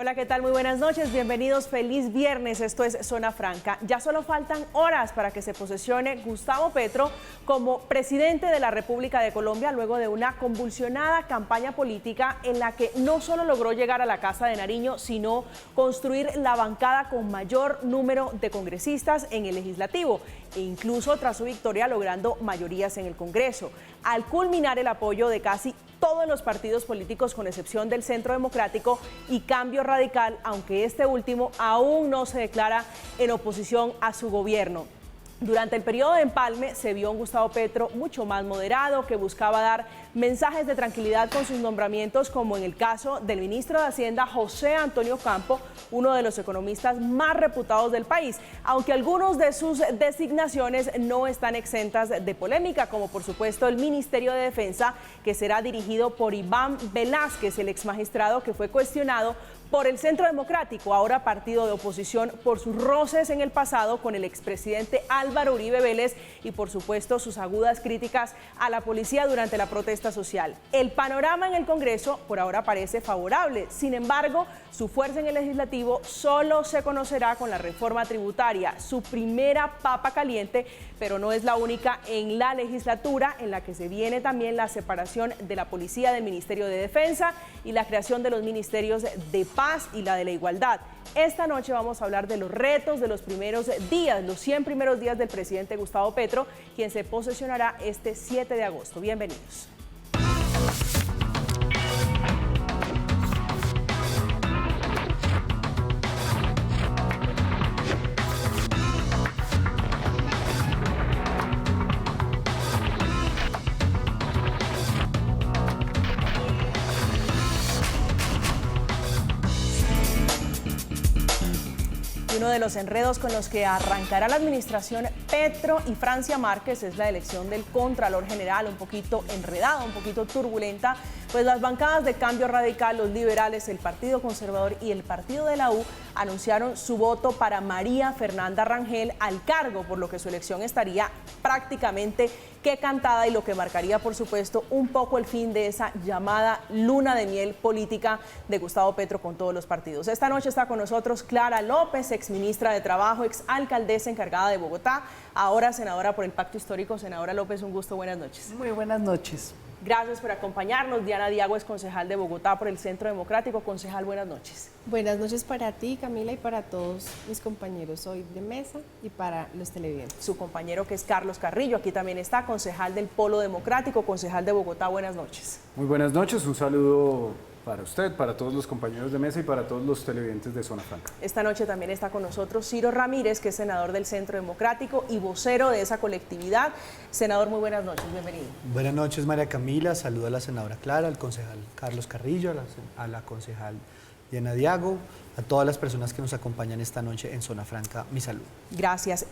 Hola, ¿qué tal? Muy buenas noches, bienvenidos, feliz viernes, esto es Zona Franca. Ya solo faltan horas para que se posesione Gustavo Petro como presidente de la República de Colombia luego de una convulsionada campaña política en la que no solo logró llegar a la Casa de Nariño, sino construir la bancada con mayor número de congresistas en el legislativo e incluso tras su victoria logrando mayorías en el Congreso. Al culminar el apoyo de casi todos los partidos políticos con excepción del Centro Democrático y Cambio Radical, aunque este último aún no se declara en oposición a su gobierno. Durante el periodo de empalme se vio un Gustavo Petro mucho más moderado, que buscaba dar mensajes de tranquilidad con sus nombramientos, como en el caso del ministro de Hacienda José Antonio Campo, uno de los economistas más reputados del país, aunque algunos de sus designaciones no están exentas de polémica, como por supuesto el Ministerio de Defensa, que será dirigido por Iván Velázquez, el exmagistrado que fue cuestionado por el Centro Democrático, ahora partido de oposición, por sus roces en el pasado con el expresidente Álvaro Uribe Vélez y por supuesto sus agudas críticas a la policía durante la protesta social. El panorama en el Congreso por ahora parece favorable, sin embargo, su fuerza en el legislativo solo se conocerá con la reforma tributaria, su primera papa caliente, pero no es la única en la legislatura, en la que se viene también la separación de la policía del Ministerio de Defensa y la creación de los ministerios de Paz y la de la Igualdad. Esta noche vamos a hablar de los retos de los primeros días, los 100 primeros días del presidente Gustavo Petro, quien se posesionará este 7 de agosto. Bienvenidos. Uno de los enredos con los que arrancará la administración Petro y Francia Márquez es la elección del Contralor General, un poquito enredada, un poquito turbulenta, pues las bancadas de Cambio Radical, los liberales, el Partido Conservador y el Partido de la U anunciaron su voto para María Fernanda Rangel al cargo, por lo que su elección estaría prácticamente que cantada y lo que marcaría, por supuesto, un poco el fin de esa llamada luna de miel política de Gustavo Petro con todos los partidos. Esta noche está con nosotros Clara López, exministra de Trabajo, exalcaldesa encargada de Bogotá, ahora senadora por el Pacto Histórico. Senadora López, un gusto, buenas noches. Muy buenas noches. Gracias por acompañarnos. Diana Diago es concejal de Bogotá por el Centro Democrático. Concejal, buenas noches. Buenas noches para ti, Camila, y para todos mis compañeros hoy de mesa y para los televidentes. Su compañero, que es Carlos Carrillo, aquí también está, concejal del Polo Democrático, concejal de Bogotá. Buenas noches. Muy buenas noches, un saludo para usted, para todos los compañeros de mesa y para todos los televidentes de Zona Franca. Esta noche también está con nosotros Ciro Ramírez, que es senador del Centro Democrático y vocero de esa colectividad. Senador, muy buenas noches, bienvenido. Buenas noches, María Camila, saludo a la senadora Clara, al concejal Carlos Carrillo, a la concejal Diana Diago, a todas las personas que nos acompañan esta noche en Zona Franca, mi salud. Gracias.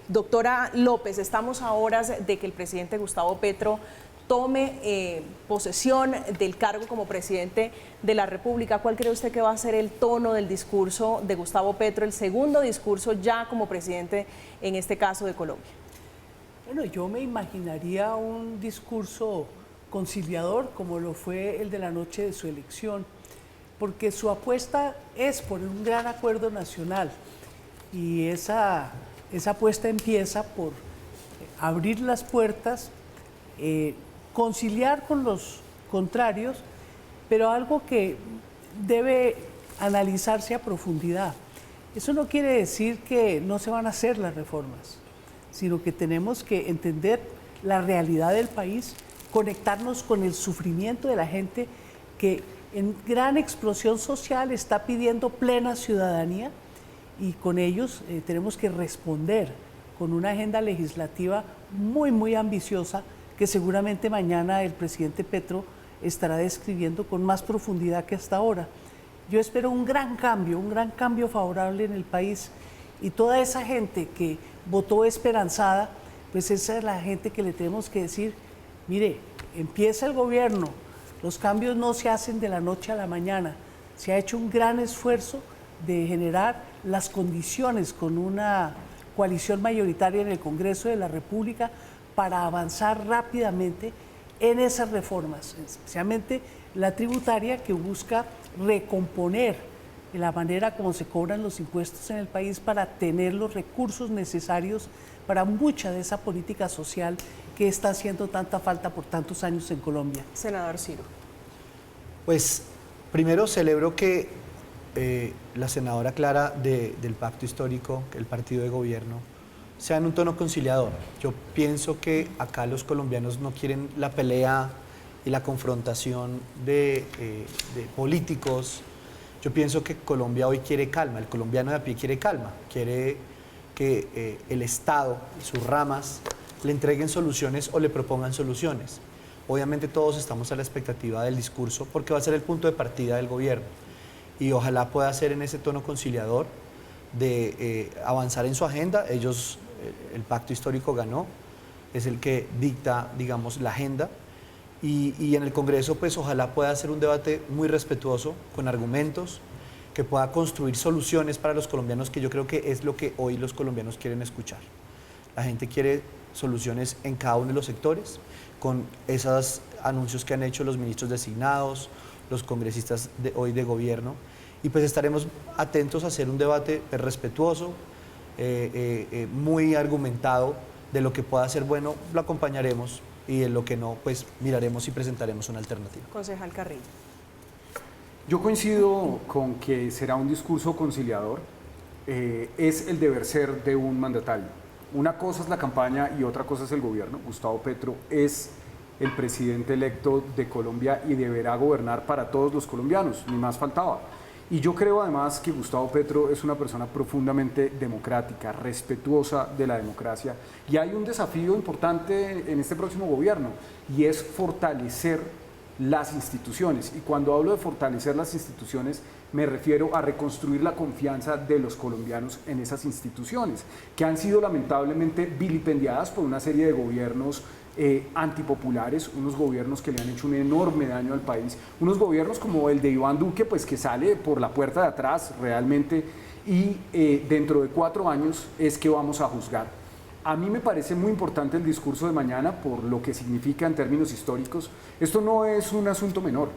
Doctora López, estamos a horas de que el presidente Gustavo Petro tome posesión del cargo como presidente de la República. ¿Cuál cree usted que va a ser el tono del discurso de Gustavo Petro, el segundo discurso ya como presidente, en este caso de Colombia? Bueno, yo me imaginaría un discurso conciliador como lo fue el de la noche de su elección, porque su apuesta es por un gran acuerdo nacional y esa apuesta empieza por abrir las puertas, conciliar con los contrarios, pero algo que debe analizarse a profundidad. Eso no quiere decir que no se van a hacer las reformas, sino que tenemos que entender la realidad del país, conectarnos con el sufrimiento de la gente que en gran explosión social está pidiendo plena ciudadanía, y con ellos tenemos que responder con una agenda legislativa muy ambiciosa que seguramente mañana el presidente Petro estará describiendo con más profundidad que hasta ahora. Yo espero un gran cambio favorable en el país, y toda esa gente que votó esperanzada, pues esa es la gente que le tenemos que decir, mire, empieza el gobierno, los cambios no se hacen de la noche a la mañana, se ha hecho un gran esfuerzo de generar las condiciones con una coalición mayoritaria en el Congreso de la República para avanzar rápidamente en esas reformas, especialmente la tributaria, que busca recomponer la manera como se cobran los impuestos en el país para tener los recursos necesarios para mucha de esa política social que está haciendo tanta falta por tantos años en Colombia. Senador Ciro. Pues primero celebro que la senadora Clara del Pacto Histórico, el partido de gobierno, sea en un tono conciliador. Yo pienso que acá los colombianos no quieren la pelea y la confrontación de políticos. Yo pienso que Colombia hoy quiere calma, el colombiano de a pie quiere calma, quiere que el Estado y sus ramas le entreguen soluciones o le propongan soluciones. Obviamente todos estamos a la expectativa del discurso porque va a ser el punto de partida del gobierno y ojalá pueda ser en ese tono conciliador de avanzar en su agenda. Ellos, el pacto histórico ganó, es el que dicta, digamos, la agenda y en el Congreso pues ojalá pueda ser un debate muy respetuoso, con argumentos, que pueda construir soluciones para los colombianos, que yo creo que es lo que hoy los colombianos quieren escuchar. La gente quiere soluciones en cada uno de los sectores, con esos anuncios que han hecho los ministros designados, los congresistas hoy de gobierno, y pues estaremos atentos a hacer un debate respetuoso, muy argumentado, de lo que pueda ser bueno lo acompañaremos y en lo que no, pues miraremos y presentaremos una alternativa. Concejal Carrillo. Yo coincido con que será un discurso conciliador, es el deber ser de un mandatario. Una cosa es la campaña y otra cosa es el gobierno. Gustavo Petro es el presidente electo de Colombia y deberá gobernar para todos los colombianos, ni más faltaba. Y yo creo además que Gustavo Petro es una persona profundamente democrática, respetuosa de la democracia, y hay un desafío importante en este próximo gobierno y es fortalecer las instituciones. Y cuando hablo de fortalecer las instituciones me refiero a reconstruir la confianza de los colombianos en esas instituciones, que han sido lamentablemente vilipendiadas por una serie de gobiernos antipopulares, unos gobiernos que le han hecho un enorme daño al país, unos gobiernos como el de Iván Duque, pues que sale por la puerta de atrás realmente, y dentro de 4 años es que vamos a juzgar. A mí me parece muy importante el discurso de mañana por lo que significa en términos históricos. Esto no es un asunto menor,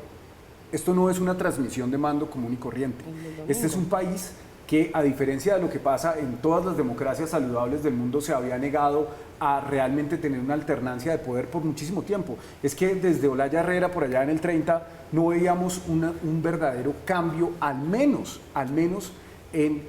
esto no es una transmisión de mando común y corriente. Este es un país que, a diferencia de lo que pasa en todas las democracias saludables del mundo, se había negado a realmente tener una alternancia de poder por muchísimo tiempo. Es que desde Olaya Herrera, por allá en el 30, no veíamos un verdadero cambio, al menos en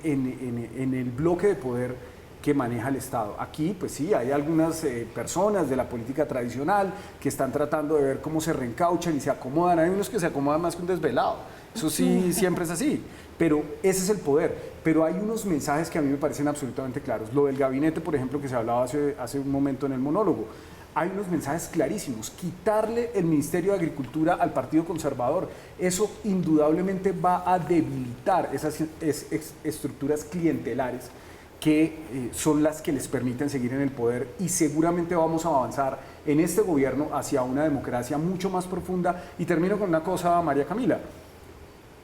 el bloque de poder que maneja el Estado. Aquí, pues sí, hay algunas personas de la política tradicional que están tratando de ver cómo se reencauchan y se acomodan. Hay unos que se acomodan más que un desvelado. Eso sí, siempre es así. Pero ese es el poder. Pero hay unos mensajes que a mí me parecen absolutamente claros. Lo del gabinete, por ejemplo, que se hablaba hace un momento en el monólogo. Hay unos mensajes clarísimos. Quitarle el Ministerio de Agricultura al Partido Conservador, eso indudablemente va a debilitar esas estructuras clientelares que son las que les permiten seguir en el poder, y seguramente vamos a avanzar en este gobierno hacia una democracia mucho más profunda. Y termino con una cosa, María Camila.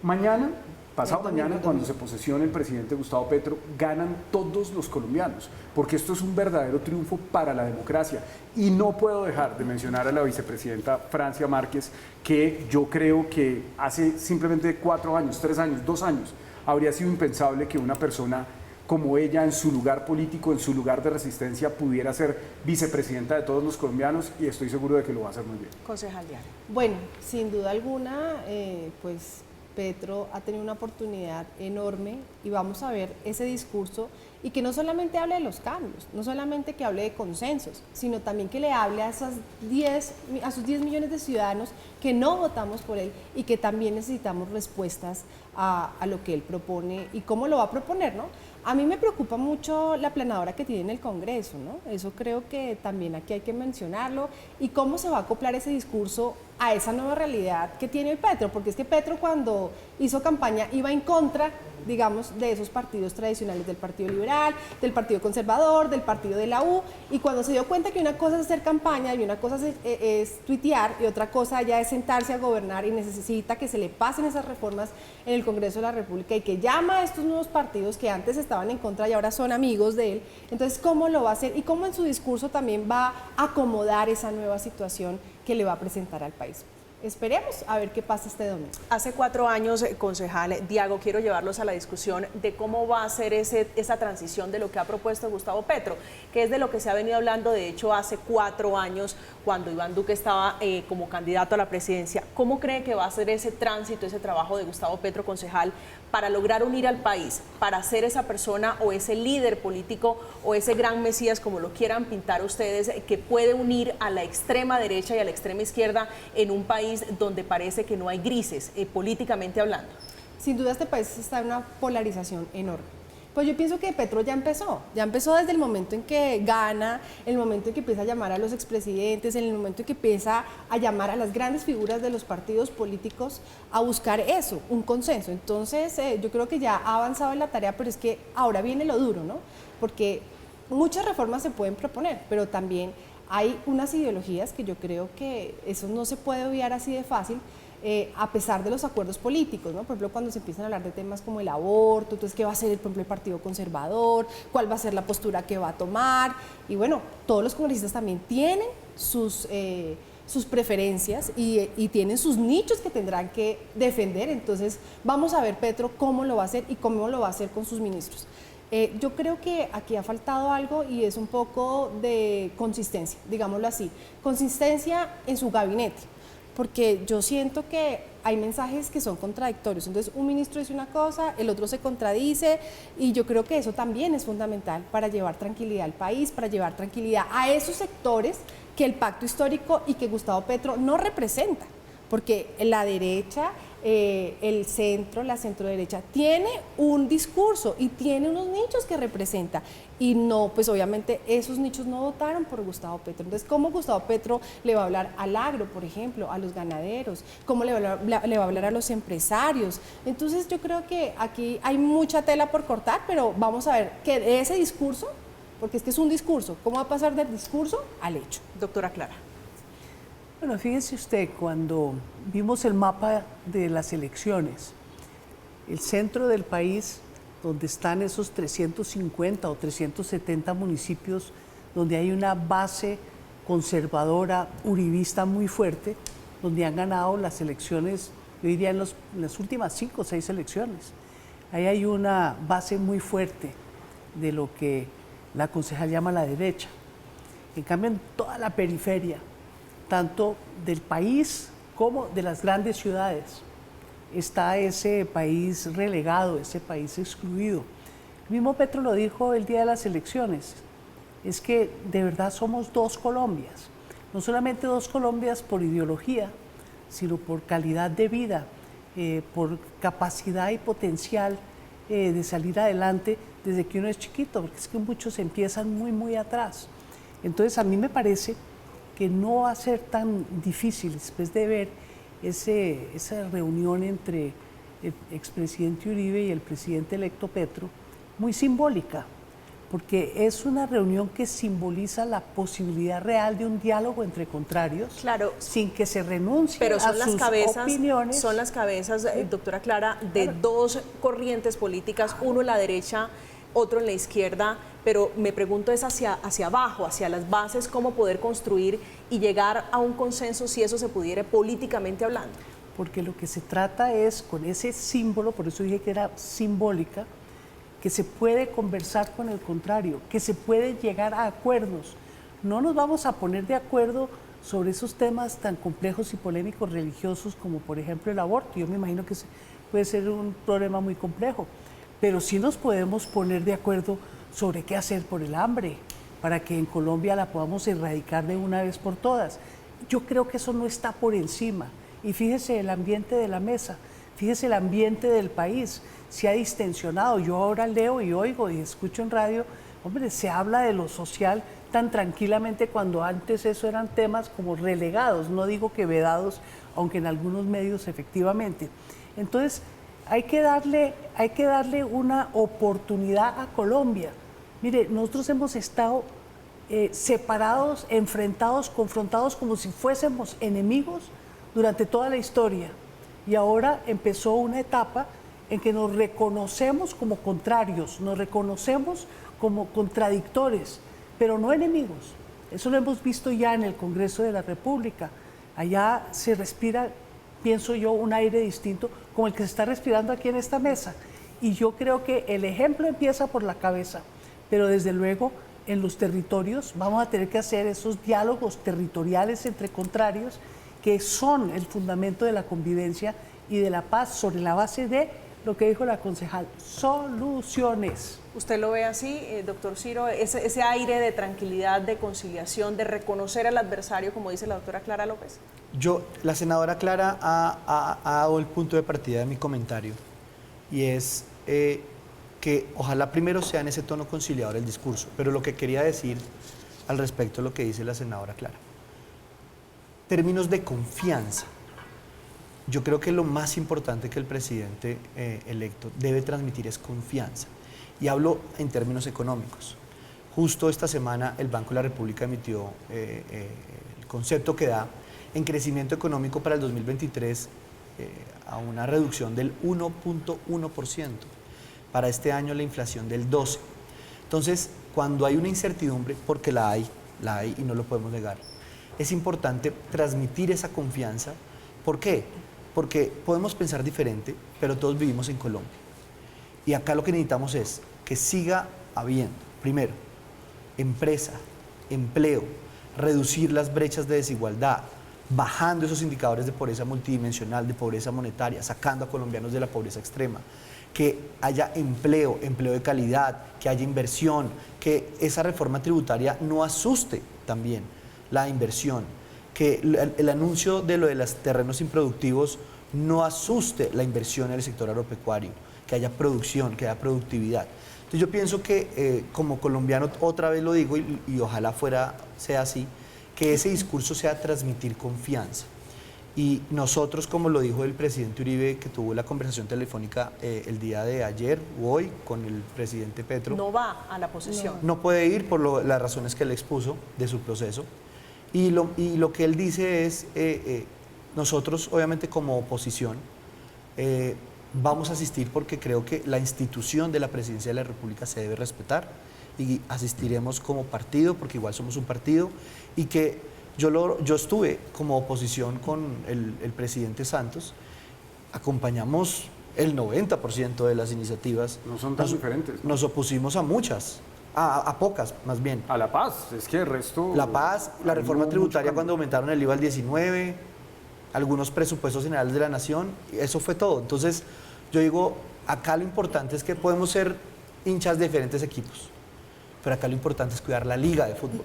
Mañana, pasado mañana, cuando se posesione el presidente Gustavo Petro, ganan todos los colombianos, porque esto es un verdadero triunfo para la democracia. Y no puedo dejar de mencionar a la vicepresidenta Francia Márquez, que yo creo que hace simplemente 4 años, 3 años, 2 años, habría sido impensable que una persona como ella, en su lugar político, en su lugar de resistencia, pudiera ser vicepresidenta de todos los colombianos, y estoy seguro de que lo va a hacer muy bien. Concejal Diana. Bueno, sin duda alguna, pues Petro ha tenido una oportunidad enorme y vamos a ver ese discurso, y que no solamente hable de los cambios, no solamente que hable de consensos, sino también que le hable a sus 10 millones de ciudadanos que no votamos por él y que también necesitamos respuestas a lo que él propone y cómo lo va a proponer, ¿no? A mí me preocupa mucho la aplanadora que tiene en el Congreso, ¿no? Eso creo que también aquí hay que mencionarlo, y cómo se va a acoplar ese discurso a esa nueva realidad que tiene el Petro, porque es que Petro, cuando hizo campaña, iba en contra, digamos, de esos partidos tradicionales, del Partido Liberal, del Partido Conservador, del Partido de la U, y cuando se dio cuenta que una cosa es hacer campaña y una cosa es tuitear y otra cosa ya es sentarse a gobernar, y necesita que se le pasen esas reformas en el Congreso de la República, y que llama a estos nuevos partidos que antes estaban en contra y ahora son amigos de él. Entonces, ¿cómo lo va a hacer? Y cómo en su discurso también va a acomodar esa nueva situación que le va a presentar al país. esperemos a ver qué pasa este domingo. Hace 4 años, concejal Diago, quiero llevarlos a la discusión de cómo va a ser esa transición de lo que ha propuesto Gustavo Petro, que es de lo que se ha venido hablando, de hecho, hace 4 años, cuando Iván Duque estaba como candidato a la presidencia. ¿Cómo cree que va a ser ese tránsito, ese trabajo de Gustavo Petro, concejal, para lograr unir al país, para ser esa persona o ese líder político o ese gran mesías, como lo quieran pintar ustedes, que puede unir a la extrema derecha y a la extrema izquierda en un país donde parece que no hay grises, políticamente hablando? Sin duda este país está en una polarización enorme. Pues yo pienso que Petro ya empezó desde el momento en que gana, el momento en que empieza a llamar a los expresidentes, en el momento en que empieza a llamar a las grandes figuras de los partidos políticos a buscar eso, un consenso. Entonces yo creo que ya ha avanzado en la tarea, pero es que ahora viene lo duro, ¿no? Porque muchas reformas se pueden proponer, pero también hay unas ideologías que yo creo que eso no se puede obviar así de fácil, a pesar de los acuerdos políticos, ¿no? Por ejemplo, cuando se empiezan a hablar de temas como el aborto, entonces, ¿qué va a hacer, por ejemplo, el Partido Conservador? ¿Cuál va a ser la postura que va a tomar? Y bueno, todos los congresistas también tienen sus preferencias y tienen sus nichos que tendrán que defender. Entonces, vamos a ver, Petro, cómo lo va a hacer y cómo lo va a hacer con sus ministros. Yo creo que aquí ha faltado algo y es un poco de consistencia, digámoslo así, consistencia en su gabinete, porque yo siento que hay mensajes que son contradictorios. Entonces, un ministro dice una cosa, el otro se contradice, y yo creo que eso también es fundamental para llevar tranquilidad al país, para llevar tranquilidad a esos sectores que el pacto histórico y que Gustavo Petro no representa, porque la derecha, el centro, la centroderecha, tiene un discurso y tiene unos nichos que representa, y no, pues obviamente esos nichos no votaron por Gustavo Petro. Entonces, ¿cómo Gustavo Petro le va a hablar al agro, por ejemplo, a los ganaderos? ¿Cómo le va a hablar a los empresarios? Entonces, yo creo que aquí hay mucha tela por cortar, pero vamos a ver que de ese discurso, porque es que es un discurso, ¿cómo va a pasar del discurso al hecho? Doctora Clara. Bueno, fíjese usted, cuando vimos el mapa de las elecciones, el centro del país, donde están esos 350 o 370 municipios, donde hay una base conservadora, uribista muy fuerte, donde han ganado las elecciones, yo diría en las últimas 5 o 6 elecciones. Ahí hay una base muy fuerte de lo que la concejal llama la derecha. En cambio, en toda la periferia, tanto del país como de las grandes ciudades, está ese país relegado, ese país excluido. El mismo Petro lo dijo el día de las elecciones, es que de verdad somos 2 Colombias, no solamente 2 Colombias por ideología, sino por calidad de vida, por capacidad y potencial de salir adelante desde que uno es chiquito, porque es que muchos empiezan muy, muy atrás. Entonces, a mí me parece que no va a ser tan difícil, después de ver esa reunión entre el expresidente Uribe y el presidente electo Petro, muy simbólica, porque es una reunión que simboliza la posibilidad real de un diálogo entre contrarios, claro, sin que se renuncie pero son a las sus cabezas, opiniones. son las cabezas, doctora Clara, de 2 corrientes políticas, uno en la derecha, otro en la izquierda, pero me pregunto es hacia abajo, hacia las bases, cómo poder construir y llegar a un consenso si eso se pudiera políticamente hablando. Porque lo que se trata es, con ese símbolo, por eso dije que era simbólica, que se puede conversar con el contrario, que se puede llegar a acuerdos. No nos vamos a poner de acuerdo sobre esos temas tan complejos y polémicos religiosos como, por ejemplo, el aborto. Yo me imagino que puede ser un problema muy complejo, pero sí nos podemos poner de acuerdo sobre qué hacer por el hambre, para que en Colombia la podamos erradicar de una vez por todas. Yo creo que eso no está por encima. Y fíjese el ambiente de la mesa, fíjese el ambiente del país, se ha distensionado. Yo ahora leo y oigo y escucho en radio, hombre, se habla de lo social tan tranquilamente cuando antes eso eran temas como relegados, no digo que vedados, aunque en algunos medios efectivamente. Entonces, hay que darle una oportunidad a Colombia. Mire, nosotros hemos estado separados, enfrentados, confrontados como si fuésemos enemigos durante toda la historia. Y ahora empezó una etapa en que nos reconocemos como contrarios, nos reconocemos como contradictores, pero no enemigos. Eso lo hemos visto ya en el Congreso de la República. Allá se respira, pienso yo, un aire distinto como el que se está respirando aquí en esta mesa. Y yo creo que el ejemplo empieza por la cabeza, pero desde luego en los territorios vamos a tener que hacer esos diálogos territoriales entre contrarios que son el fundamento de la convivencia y de la paz sobre la base de lo que dijo la concejal, soluciones. ¿Usted lo ve así, doctor Ciro, ese aire de tranquilidad, de conciliación, de reconocer al adversario, como dice la doctora Clara López? La senadora Clara ha dado el punto de partida de mi comentario y es que ojalá primero sea en ese tono conciliador el discurso, pero lo que quería decir al respecto de lo que dice la senadora Clara. Términos de confianza. Yo creo que lo más importante que el presidente electo debe transmitir es confianza. Y hablo en términos económicos. Justo esta semana el Banco de la República emitió el concepto que da en crecimiento económico para el 2023 a una reducción del 1.1%. Para este año la inflación del 12%. Entonces, cuando hay una incertidumbre, porque la hay y no lo podemos negar, es importante transmitir esa confianza. ¿Por qué? Porque podemos pensar diferente, pero todos vivimos en Colombia. Y acá lo que necesitamos es que siga habiendo, primero, empresa, empleo, reducir las brechas de desigualdad, bajando esos indicadores de pobreza multidimensional, de pobreza monetaria, sacando a colombianos de la pobreza extrema, que haya empleo de calidad, que haya inversión, que esa reforma tributaria no asuste también la inversión, que el anuncio de lo de los terrenos improductivos no asuste la inversión en el sector agropecuario, que haya producción, que haya productividad. Entonces yo pienso que como colombiano, otra vez lo digo y ojalá sea así, que ese discurso sea transmitir confianza. Y nosotros, como lo dijo el presidente Uribe, que tuvo la conversación telefónica el día de ayer o hoy con el presidente Petro. No va a la posesión. No puede ir por las razones que él expuso de su proceso. Y lo que él dice es, nosotros obviamente como oposición vamos a asistir porque creo que la institución de la presidencia de la República se debe respetar y asistiremos como partido, porque igual somos un partido, y que yo estuve como oposición con el presidente Santos, acompañamos el 90% de las iniciativas. No son tan diferentes, ¿no? Nos opusimos a muchas. A pocas, más bien. A la paz, es que el resto... La paz, la reforma tributaria cuando aumentaron el IVA al 19%, algunos presupuestos generales de la nación, eso fue todo. Entonces, yo digo, acá lo importante es que podemos ser hinchas de diferentes equipos, pero acá lo importante es cuidar la liga de fútbol.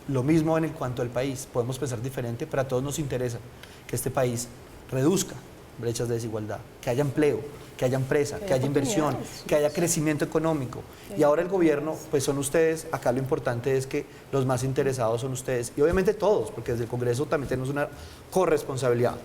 Lo mismo en cuanto al país, podemos pensar diferente, pero a todos nos interesa que este país reduzca brechas de desigualdad, que haya empleo, que haya empresa, que haya inversión, que haya crecimiento económico. Y ahora el gobierno, pues son ustedes, acá lo importante es que los más interesados son ustedes, y obviamente todos, porque desde el Congreso también tenemos una corresponsabilidad,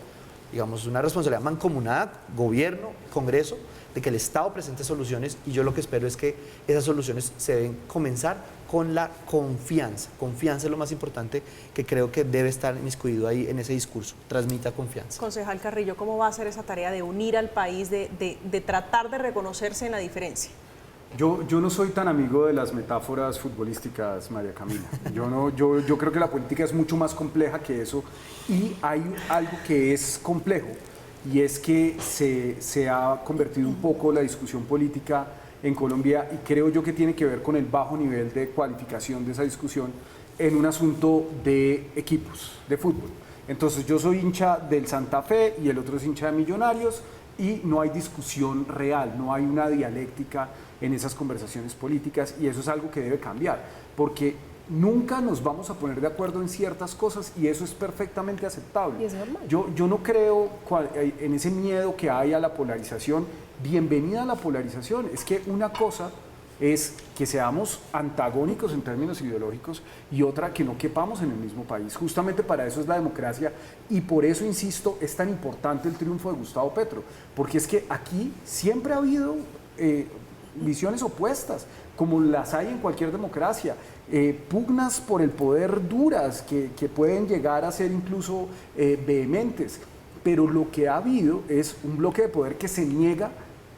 digamos, una responsabilidad mancomunada, gobierno, Congreso, de que el Estado presente soluciones, y yo lo que espero es que esas soluciones se deben comenzar con la confianza. Confianza es lo más importante que creo que debe estar inmiscuido ahí en ese discurso. Transmita confianza. Concejal Carrillo, ¿cómo va a ser esa tarea de unir al país, de tratar de reconocerse en la diferencia? Yo no soy tan amigo de las metáforas futbolísticas, María Camila. Yo creo que la política es mucho más compleja que eso, y hay algo que es complejo, y es que se ha convertido un poco la discusión política en Colombia, y creo yo que tiene que ver con el bajo nivel de cualificación de esa discusión en un asunto de equipos de fútbol. Entonces yo soy hincha del Santa Fe y el otro es hincha de Millonarios, y no hay discusión real, no hay una dialéctica en esas conversaciones políticas, y eso es algo que debe cambiar, porque nunca nos vamos a poner de acuerdo en ciertas cosas, y eso es perfectamente aceptable. Y es normal. Yo no creo en ese miedo que hay a la polarización. Bienvenida a la polarización. Es que una cosa es que seamos antagónicos en términos ideológicos, y otra que no quepamos en el mismo país. Justamente para eso es la democracia, y por eso, insisto, es tan importante el triunfo de Gustavo Petro, porque es que aquí siempre ha habido visiones opuestas, como las hay en cualquier democracia, pugnas por el poder duras que pueden llegar a ser incluso vehementes, pero lo que ha habido es un bloque de poder que se niega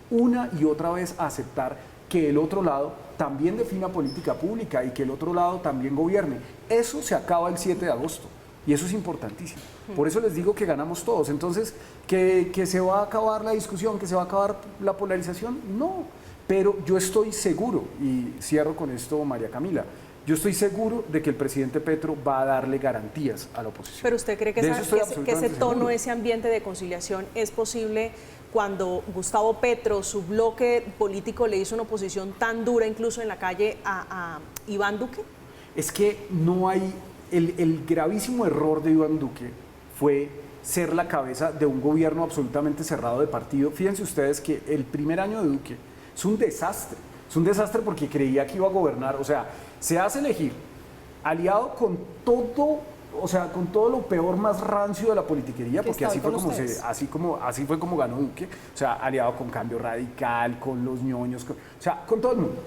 una y otra vez a aceptar que el otro lado también defina política pública y que el otro lado también gobierne. Eso se acaba el 7 de agosto. Y eso es importantísimo. Por eso les digo que ganamos todos. Entonces, ¿que se va a acabar la discusión, que se va a acabar la polarización? No. Pero yo estoy seguro, y cierro con esto, María Camila, yo estoy seguro de que el presidente Petro va a darle garantías a la oposición. ¿Pero usted cree que, que ese tono, ese ambiente de conciliación es posible cuando Gustavo Petro, su bloque político, le hizo una oposición tan dura, incluso en la calle, a Iván Duque? Es que no hay... El gravísimo error de Iván Duque fue ser la cabeza de un gobierno absolutamente cerrado de partido. Fíjense ustedes que el primer año de Duque es un desastre. Es un desastre porque creía que iba a gobernar. O sea, se hace elegir aliado con todo, o sea, con todo lo peor más rancio de la politiquería, porque así fue como ganó Duque. O sea, aliado con Cambio Radical, con los ñoños, o sea, con todo el mundo.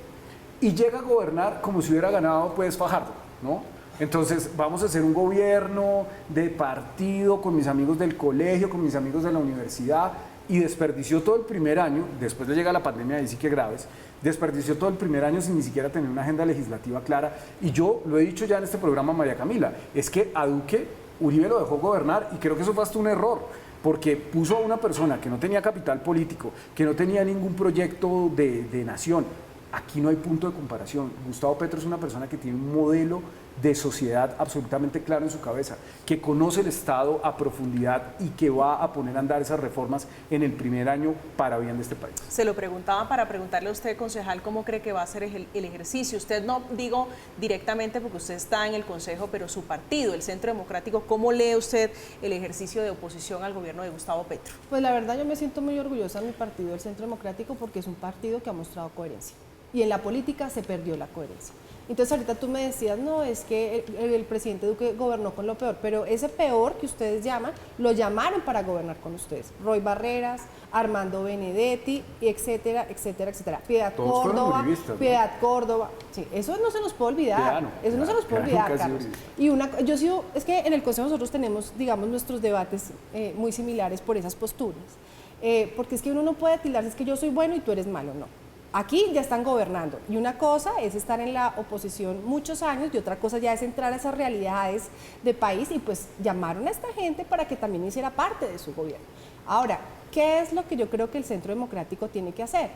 Y llega a gobernar como si hubiera ganado, pues, Fajardo, ¿no? Entonces, vamos a hacer un gobierno de partido con mis amigos del colegio, con mis amigos de la universidad, y desperdició todo el primer año, después le llega la pandemia, ahí sí que graves, desperdició todo el primer año sin ni siquiera tener una agenda legislativa clara. Y yo lo he dicho ya en este programa, María Camila, es que a Duque Uribe lo dejó gobernar, y creo que eso fue hasta un error, porque puso a una persona que no tenía capital político, que no tenía ningún proyecto de nación. Aquí no hay punto de comparación. Gustavo Petro es una persona que tiene un modelo de sociedad absolutamente claro en su cabeza, que conoce el Estado a profundidad y que va a poner a andar esas reformas en el primer año para bien de este país. Se lo preguntaba para preguntarle a usted, concejal, cómo cree que va a ser el ejercicio. Usted no digo directamente porque usted está en el Consejo, pero su partido, el Centro Democrático, ¿cómo lee usted el ejercicio de oposición al gobierno de Gustavo Petro? Pues la verdad yo me siento muy orgullosa de mi partido, el Centro Democrático, porque es un partido que ha mostrado coherencia. Y en la política se perdió la coherencia. Entonces ahorita tú me decías, no, es que el presidente Duque gobernó con lo peor, pero ese peor que ustedes llaman, lo llamaron para gobernar con ustedes. Roy Barreras, Armando Benedetti, etcétera, etcétera, etcétera. Piedad Córdoba, sí, eso no se nos puede olvidar, eso no se nos puede olvidar, Carlos. Y es que en el Consejo nosotros tenemos, digamos, nuestros debates muy similares por esas posturas, porque es que uno no puede tildarse, es que yo soy bueno y tú eres malo, no. Aquí ya están gobernando y una cosa es estar en la oposición muchos años y otra cosa ya es entrar a esas realidades de país y pues llamaron a esta gente para que también hiciera parte de su gobierno. Ahora, ¿qué es lo que yo creo que el Centro Democrático tiene que hacer?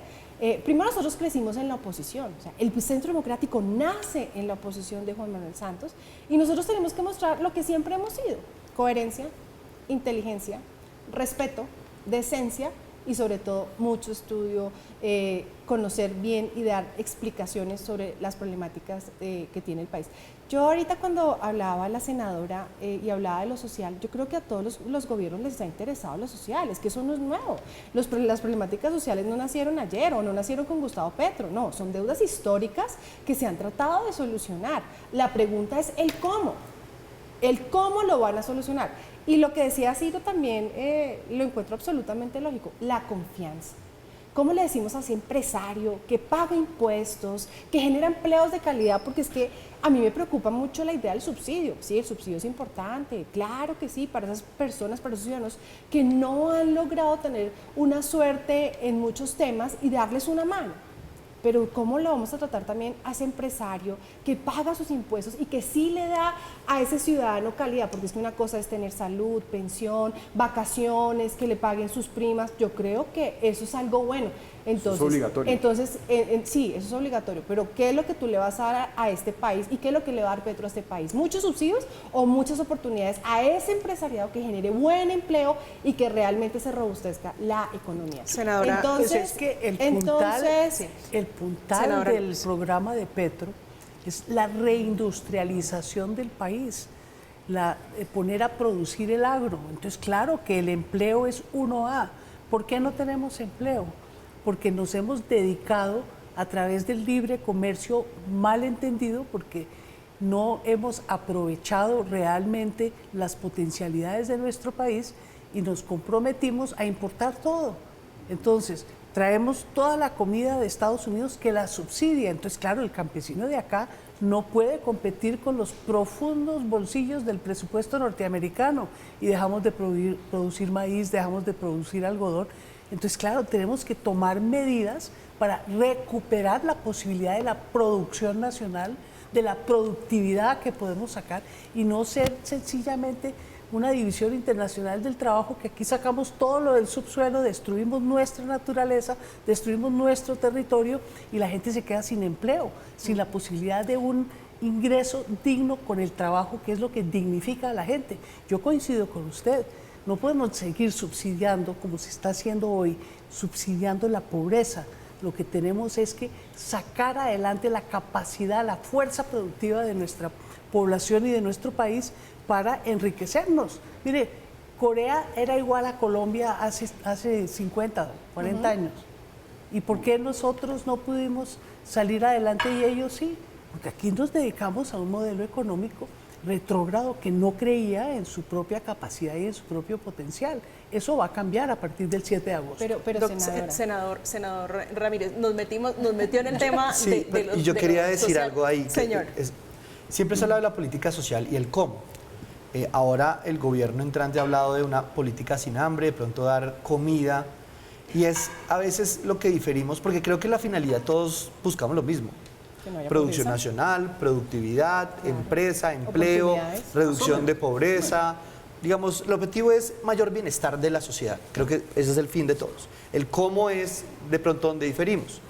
Primero nosotros crecimos en la oposición, o sea, el Centro Democrático nace en la oposición de Juan Manuel Santos y nosotros tenemos que mostrar lo que siempre hemos sido: coherencia, inteligencia, respeto, decencia y sobre todo mucho estudio, conocer bien y dar explicaciones sobre las problemáticas que tiene el país. Yo ahorita cuando hablaba la senadora y hablaba de lo social, yo creo que a todos los gobiernos les ha interesado lo social, es que eso no es nuevo. Las problemáticas sociales no nacieron ayer o no nacieron con Gustavo Petro, no, son deudas históricas que se han tratado de solucionar. La pregunta es el cómo lo van a solucionar. Y lo que decía Ciro también lo encuentro absolutamente lógico, la confianza. ¿Cómo le decimos a ese empresario que paga impuestos, que genera empleos de calidad? Porque es que a mí me preocupa mucho la idea del subsidio. Sí, el subsidio es importante, claro que sí, para esas personas, para esos ciudadanos que no han logrado tener una suerte en muchos temas y darles una mano. Pero ¿cómo lo vamos a tratar también a ese empresario que paga sus impuestos y que sí le da a ese ciudadano calidad? Porque es que una cosa es tener salud, pensión, vacaciones, que le paguen sus primas. Yo creo que eso es algo bueno. Entonces, eso es obligatorio. Entonces, sí, eso es obligatorio, pero ¿qué es lo que tú le vas a dar a este país y qué es lo que le va a dar Petro a este país? ¿Muchos subsidios o muchas oportunidades a ese empresariado que genere buen empleo y que realmente se robustezca la economía? Senadora, entonces, pues es que el puntal senadora, del programa de Petro es la reindustrialización del país, poner a producir el agro. Entonces, claro que el empleo es 1A. ¿Por qué no tenemos empleo? Porque nos hemos dedicado a través del libre comercio mal entendido, porque no hemos aprovechado realmente las potencialidades de nuestro país y nos comprometimos a importar todo. Entonces, traemos toda la comida de Estados Unidos que la subsidia. Entonces, claro, el campesino de acá no puede competir con los profundos bolsillos del presupuesto norteamericano y dejamos de producir maíz, dejamos de producir algodón. Entonces, claro, tenemos que tomar medidas para recuperar la posibilidad de la producción nacional, de la productividad que podemos sacar y no ser sencillamente una división internacional del trabajo, que aquí sacamos todo lo del subsuelo, destruimos nuestra naturaleza, destruimos nuestro territorio y la gente se queda sin empleo, sin la posibilidad de un ingreso digno con el trabajo, que es lo que dignifica a la gente. Yo coincido con usted, no podemos seguir subsidiando, como se está haciendo hoy, subsidiando la pobreza. Lo que tenemos es que sacar adelante la capacidad, la fuerza productiva de nuestra población y de nuestro país para enriquecernos. Mire, Corea era igual a Colombia hace 50, 40 años. ¿Y por qué nosotros no pudimos salir adelante y ellos sí? Porque aquí nos dedicamos a un modelo económico retrógrado que no creía en su propia capacidad y en su propio potencial. Eso va a cambiar a partir del 7 de agosto. Pero senador Ramírez, nos metió en el tema sí, de los... y yo quería decir social. algo ahí. Señor. Siempre se habla de la política social y el cómo. Ahora el gobierno entrante ha hablado de una política sin hambre, de pronto dar comida, y es a veces lo que diferimos, porque creo que la finalidad todos buscamos lo mismo. Que no haya Producción pobreza. nacional, productividad, empresa, empleo, Oportunidades. reducción de pobreza. Digamos, el objetivo es mayor bienestar de la sociedad. Creo que ese es el fin de todos. El cómo es de pronto donde diferimos.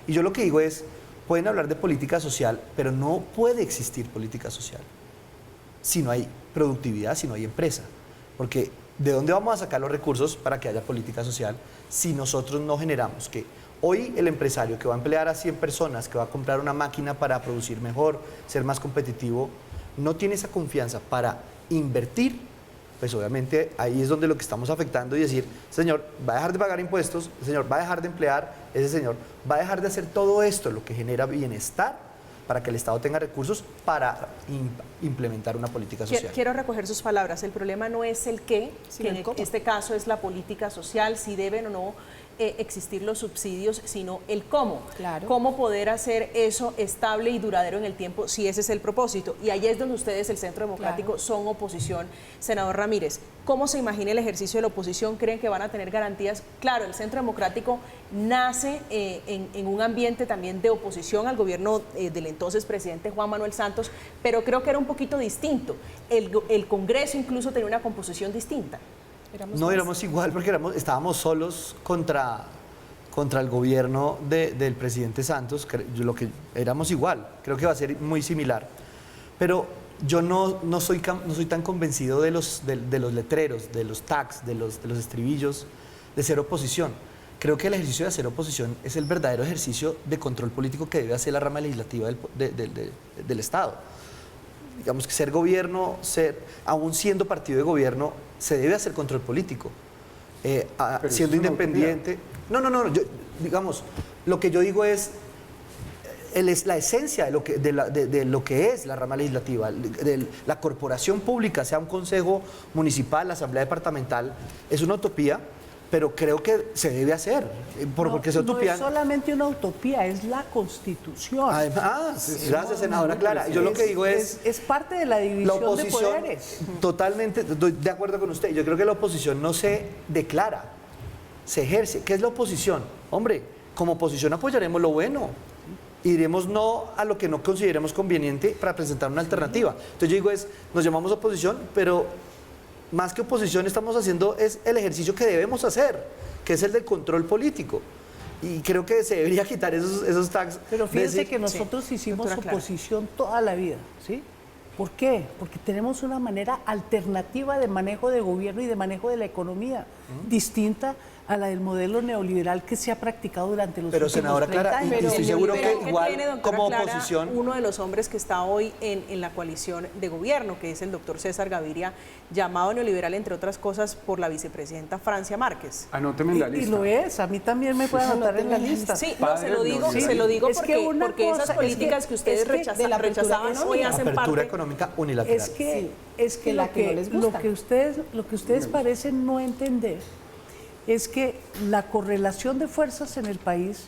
Y yo lo que digo es, pueden hablar de política social, pero no puede existir política social si no hay productividad, si no hay empresa. Porque ¿de dónde vamos a sacar los recursos para que haya política social si nosotros no generamos que hoy el empresario que va a emplear a 100 personas, que va a comprar una máquina para producir mejor, ser más competitivo, no tiene esa confianza para invertir? Pues obviamente ahí es donde lo que estamos afectando y decir, señor, va a dejar de pagar impuestos, el señor va a dejar de emplear, ese señor va a dejar de hacer todo esto, lo que genera bienestar para que el Estado tenga recursos para implementar una política social. Quiero recoger sus palabras. El problema no es el qué, Sino que el en cómo. este caso es la política social, si deben o no existir los subsidios, sino el cómo. Claro. Cómo poder hacer eso estable y duradero en el tiempo, si ese es el propósito. Y ahí es donde ustedes, el Centro Democrático, Claro. son oposición. Senador Ramírez, ¿cómo se imagina el ejercicio de la oposición? ¿Creen que van a tener garantías? Claro, el Centro Democrático nace en un ambiente también de oposición al gobierno del entonces presidente Juan Manuel Santos, pero creo que era un poquito distinto. El Congreso incluso tenía una composición distinta. No éramos igual porque estábamos solos contra el gobierno del presidente Santos, lo que éramos igual, creo que va a ser muy similar. Pero yo no soy tan convencido de los letreros, de los tags, de los estribillos, de ser oposición. Creo que el ejercicio de hacer oposición es el verdadero ejercicio de control político que debe hacer la rama legislativa del Estado. Digamos que ser gobierno, aún siendo partido de gobierno, se debe hacer control político. Pero Siendo eso es una independiente. No, digamos, lo que yo digo es la esencia de lo que es la rama legislativa, de la corporación pública, sea un consejo municipal, la asamblea departamental, es una utopía, pero creo que se debe hacer, porque esa utopía... No es solamente una utopía, es la Constitución. Además, gracias, senadora Clara. Yo lo que digo es parte de la la división de oposición, poderes. totalmente, estoy de acuerdo con usted. Yo creo que la oposición no se declara, se ejerce. ¿Qué es la oposición? Hombre, como oposición apoyaremos lo bueno y diremos no a lo que no consideremos conveniente para presentar una alternativa. Entonces yo digo nos llamamos oposición, pero más que oposición estamos haciendo es el ejercicio que debemos hacer, que es el del control político. Y creo que se debería quitar esos tags. Pero fíjense decir, que nosotros hicimos doctora Clara. oposición toda la vida, ¿sí? ¿Por qué? Porque tenemos una manera alternativa de manejo de gobierno y de manejo de la economía, distinta a la del modelo neoliberal que se ha practicado durante los Pero, últimos senadora 30 Clara, años. estoy seguro que Pero igual tiene, doctora como Clara, oposición... uno de los hombres que está hoy en la coalición de gobierno, que es el doctor César Gaviria, llamado neoliberal, entre otras cosas, por la vicepresidenta Francia Márquez. Anóteme en la Y lista. lo es, a mí también me pueden anotar en la lista. Sí, no, Padre se lo digo, neoliberal. se lo digo Es que una porque cosa- esas es políticas que ustedes es que de la apertura rechazaban hoy económica. hacen Apertura parte... económica unilateral. Es que, la que no les gusta. lo que ustedes parecen no entender es que la correlación de fuerzas en el país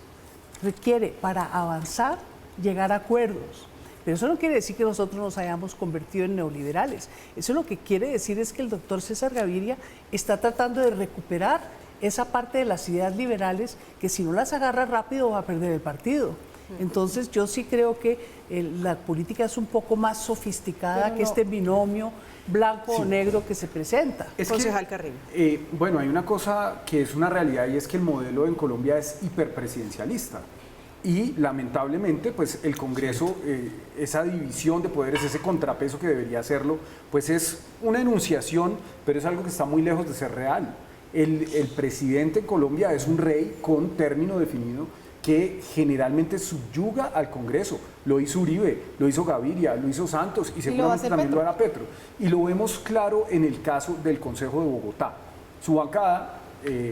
requiere, para avanzar, llegar a acuerdos. Pero eso no quiere decir que nosotros nos hayamos convertido en neoliberales. Eso lo que quiere decir es que el doctor César Gaviria está tratando de recuperar esa parte de las ideas liberales que si no las agarra rápido va a perder el partido. Entonces yo sí creo que la política es un poco más sofisticada Pero que no. este binomio blanco o negro que se presenta. Concejal Carrillo. Bueno, hay una cosa que es una realidad y es que el modelo en Colombia es hiperpresidencialista. Y lamentablemente, pues el Congreso, esa división de poderes, ese contrapeso que debería hacerlo, pues es una enunciación, pero es algo que está muy lejos de ser real. El presidente en Colombia es un rey con término definido que generalmente subyuga al Congreso. Lo hizo Uribe, lo hizo Gaviria, lo hizo Santos y seguramente también lo hará Petro. Y lo vemos claro en el caso del Consejo de Bogotá. Su bancada,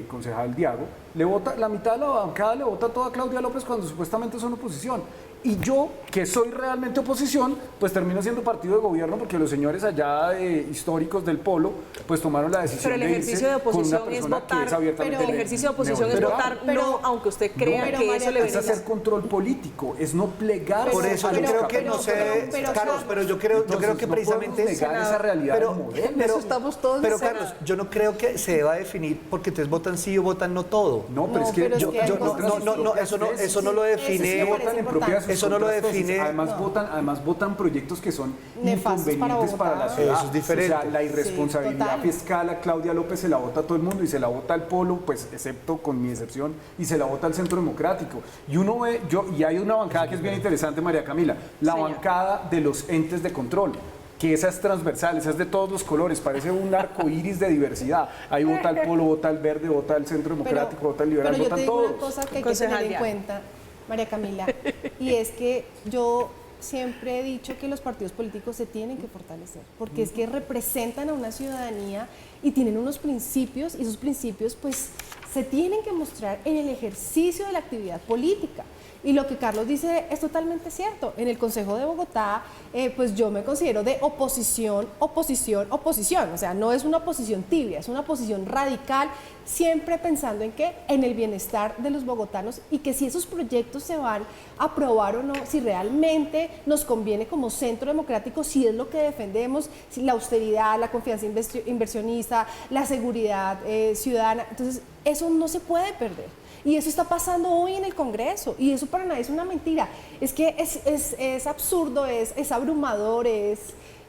concejal Diago, le vota, la mitad de la bancada le vota toda a Claudia López cuando supuestamente son oposición. Y yo, que soy realmente oposición, pues termino siendo partido de gobierno porque los señores allá históricos del Polo, pues tomaron la decisión Pero el de irse ejercicio de con una oposición es persona que votar. es abiertamente El ejercicio de oposición es neoliberal. votar no, aunque usted crea pero que María, eso le Es beneficia. hacer control político, es no plegar. Por eso yo creo que no sé, pero, Carlos, pero yo creo que precisamente negar esa realidad pero, del modelo. En eso estamos todos pero de acuerdo. Carlos, yo no creo que se deba definir porque entonces votan sí o votan no todo. No, pero No, es que pero es Yo, que hay yo no, cosas- no, eso no lo Eso sí define. me parece importante. Eso no lo define. Además votan proyectos que son Nefastos para inconvenientes para Bogotá. la ciudad. Eso es diferente. O sea, la irresponsabilidad Sí, total. fiscal a Claudia López se la vota todo el mundo y se la vota al Polo, pues excepto con mi excepción, y se la vota al Centro Democrático. Y uno ve, y hay una bancada que es bien interesante, María Camila, la bancada de los entes de control. Que esa es transversal, esa es de todos los colores, parece un arco iris de diversidad. Ahí vota el Polo, vota el Verde, vota el Centro Democrático, vota el Liberal, pero yo votan te digo todos. una cosa que hay que Concejal tener en Diago. cuenta, María Camila, y es que yo siempre he dicho que los partidos políticos se tienen que fortalecer, porque es que representan a una ciudadanía y tienen unos principios, y esos principios pues se tienen que mostrar en el ejercicio de la actividad política. Y lo que Carlos dice es totalmente cierto. En el Consejo de Bogotá, pues yo me considero de oposición. O sea, no es una oposición tibia, es una oposición radical, siempre pensando en qué, en el bienestar de los bogotanos y que si esos proyectos se van a aprobar o no, si realmente nos conviene como centro democrático, si es lo que defendemos, si la austeridad, la confianza inversionista, la seguridad ciudadana. Entonces, eso no se puede perder. Y eso está pasando hoy en el Congreso, y eso para nadie es una mentira. Es que es absurdo, es abrumador, es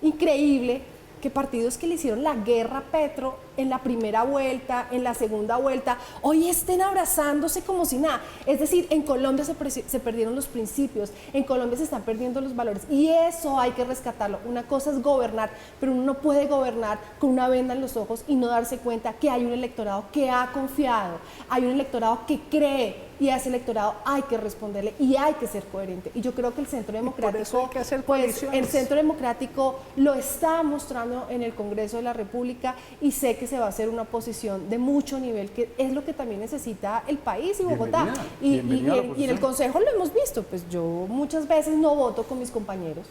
increíble que partidos que le hicieron la guerra a Petro en la primera vuelta, en la segunda vuelta, hoy estén abrazándose como si nada. Es decir, en Colombia se perdieron los principios, en Colombia se están perdiendo los valores, y eso hay que rescatarlo. Una cosa es gobernar, pero uno no puede gobernar con una venda en los ojos y no darse cuenta que hay un electorado que ha confiado, hay un electorado que cree, y a ese electorado hay que responderle y hay que ser coherente. Y yo creo que el Centro Democrático, por eso hay que hacer pues, coaliciones. el Centro Democrático lo está mostrando en el Congreso de la República, y sé que se va a hacer una oposición de mucho nivel, que es lo que también necesita el país y Bogotá. Bienvenida a la Y en el oposición. Consejo lo hemos visto, pues yo muchas veces no voto con mis compañeros,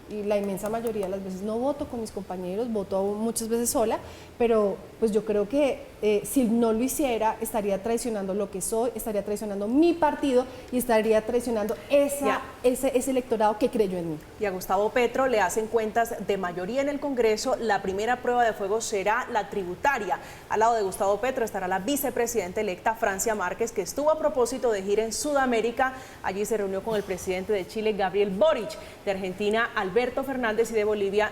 y la inmensa mayoría de las veces no voto con mis compañeros, voto muchas veces sola, pero pues yo creo que si no lo hiciera estaría traicionando lo que soy, estaría traicionando mi partido y estaría traicionando ese electorado que creyó en mí. Y a Gustavo Petro le hacen cuentas de mayoría en el Congreso. La primera prueba de fuego será la tributaria. Al lado de Gustavo Petro estará la vicepresidenta electa Francia Márquez, que estuvo a propósito de gira en Sudamérica. Allí se reunió con el presidente de Chile, Gabriel Boric, de Argentina, Alberto Fernández, y de Bolivia,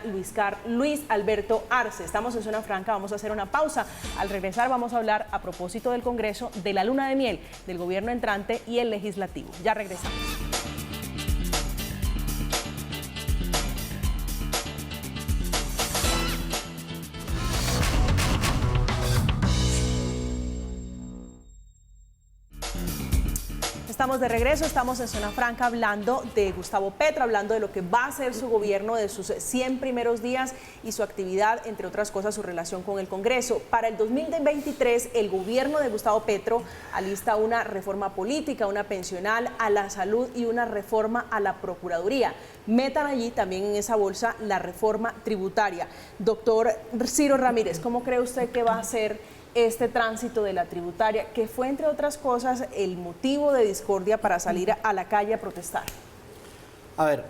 Luis Alberto Arce. Estamos en Zona Franca, vamos a hacer una pausa. Al regresar vamos a hablar a propósito del Congreso, de la luna de miel, del gobierno entrante y el legislativo. Ya regresamos. Estamos de regreso, estamos en Zona Franca hablando de Gustavo Petro, hablando de lo que va a ser su gobierno, de sus 100 primeros días y su actividad, entre otras cosas, su relación con el Congreso. Para el 2023, el gobierno de Gustavo Petro alista una reforma política, una pensional, a la salud y una reforma a la Procuraduría. Metan allí también en esa bolsa la reforma tributaria. Doctor Ciro Ramírez, ¿cómo cree usted que va a ser este tránsito de la tributaria, que fue, entre otras cosas, el motivo de discordia para salir a la calle a protestar? A ver,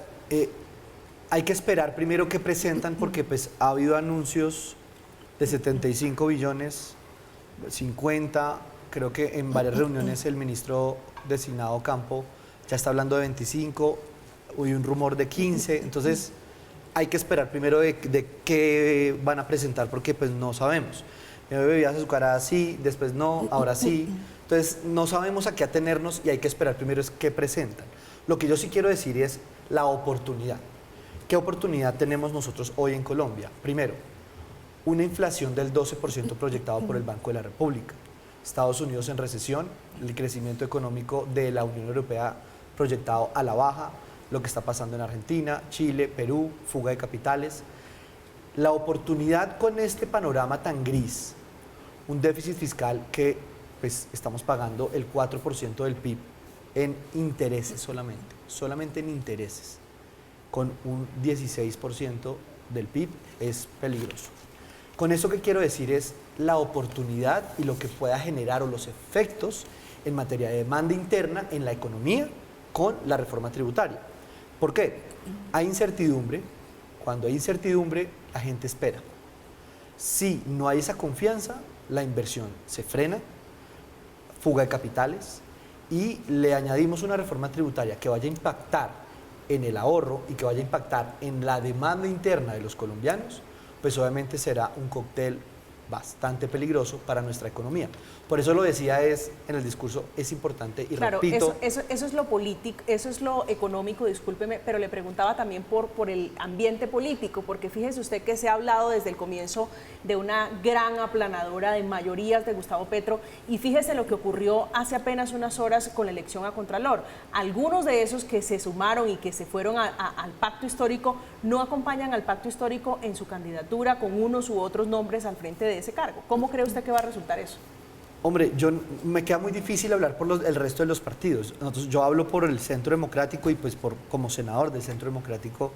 hay que esperar primero qué presentan, porque pues ha habido anuncios de 75 billones, 50, creo que en varias reuniones el ministro designado Campo ya está hablando de 25, hay un rumor de 15, entonces hay que esperar primero de qué van a presentar porque pues no sabemos. Bebidas azucaradas sí, después no, ahora sí. Entonces no sabemos a qué atenernos y hay que esperar primero es qué presentan. Lo que yo sí quiero decir es la oportunidad. ¿Qué oportunidad tenemos nosotros hoy en Colombia? Primero, una inflación del 12% proyectado por el Banco de la República. Estados Unidos en recesión, el crecimiento económico de la Unión Europea proyectado a la baja, lo que está pasando en Argentina, Chile, Perú, fuga de capitales. La oportunidad con este panorama tan gris, un déficit fiscal que pues, estamos pagando el 4% del PIB en intereses solamente en intereses, con un 16% del PIB es peligroso. Con eso que quiero decir es la oportunidad y lo que pueda generar o los efectos en materia de demanda interna en la economía con la reforma tributaria. ¿Por qué? Hay incertidumbre. Cuando hay incertidumbre, la gente espera. Si no hay esa confianza, la inversión se frena, fuga de capitales, y le añadimos una reforma tributaria que vaya a impactar en el ahorro y que vaya a impactar en la demanda interna de los colombianos, pues obviamente será un cóctel bastante peligroso para nuestra economía. Por eso lo decía en el discurso, es importante y claro, repito... Eso es lo político, eso es lo económico, discúlpeme, pero le preguntaba también por el ambiente político, porque fíjese usted que se ha hablado desde el comienzo de una gran aplanadora de mayorías de Gustavo Petro, y fíjese lo que ocurrió hace apenas unas horas con la elección a Contralor. Algunos de esos que se sumaron y que se fueron al pacto histórico no acompañan al pacto histórico en su candidatura con unos u otros nombres al frente de ese cargo. ¿Cómo cree usted que va a resultar eso? Hombre, me queda muy difícil hablar por el resto de los partidos. Yo hablo por el Centro Democrático y pues como senador del Centro Democrático,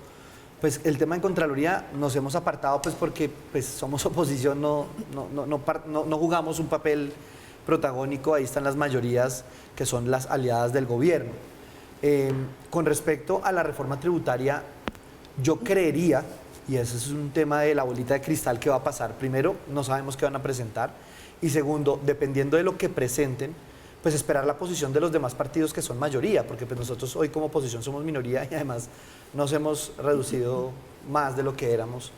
pues el tema de Contraloría nos hemos apartado pues porque pues somos oposición, no jugamos un papel protagónico, ahí están las mayorías que son las aliadas del gobierno. Con respecto a la reforma tributaria, yo creería, y ese es un tema de la bolita de cristal que va a pasar, primero, no sabemos qué van a presentar, y segundo, dependiendo de lo que presenten, pues esperar la posición de los demás partidos que son mayoría, porque pues nosotros hoy como oposición somos minoría y además nos hemos reducido más de lo que éramos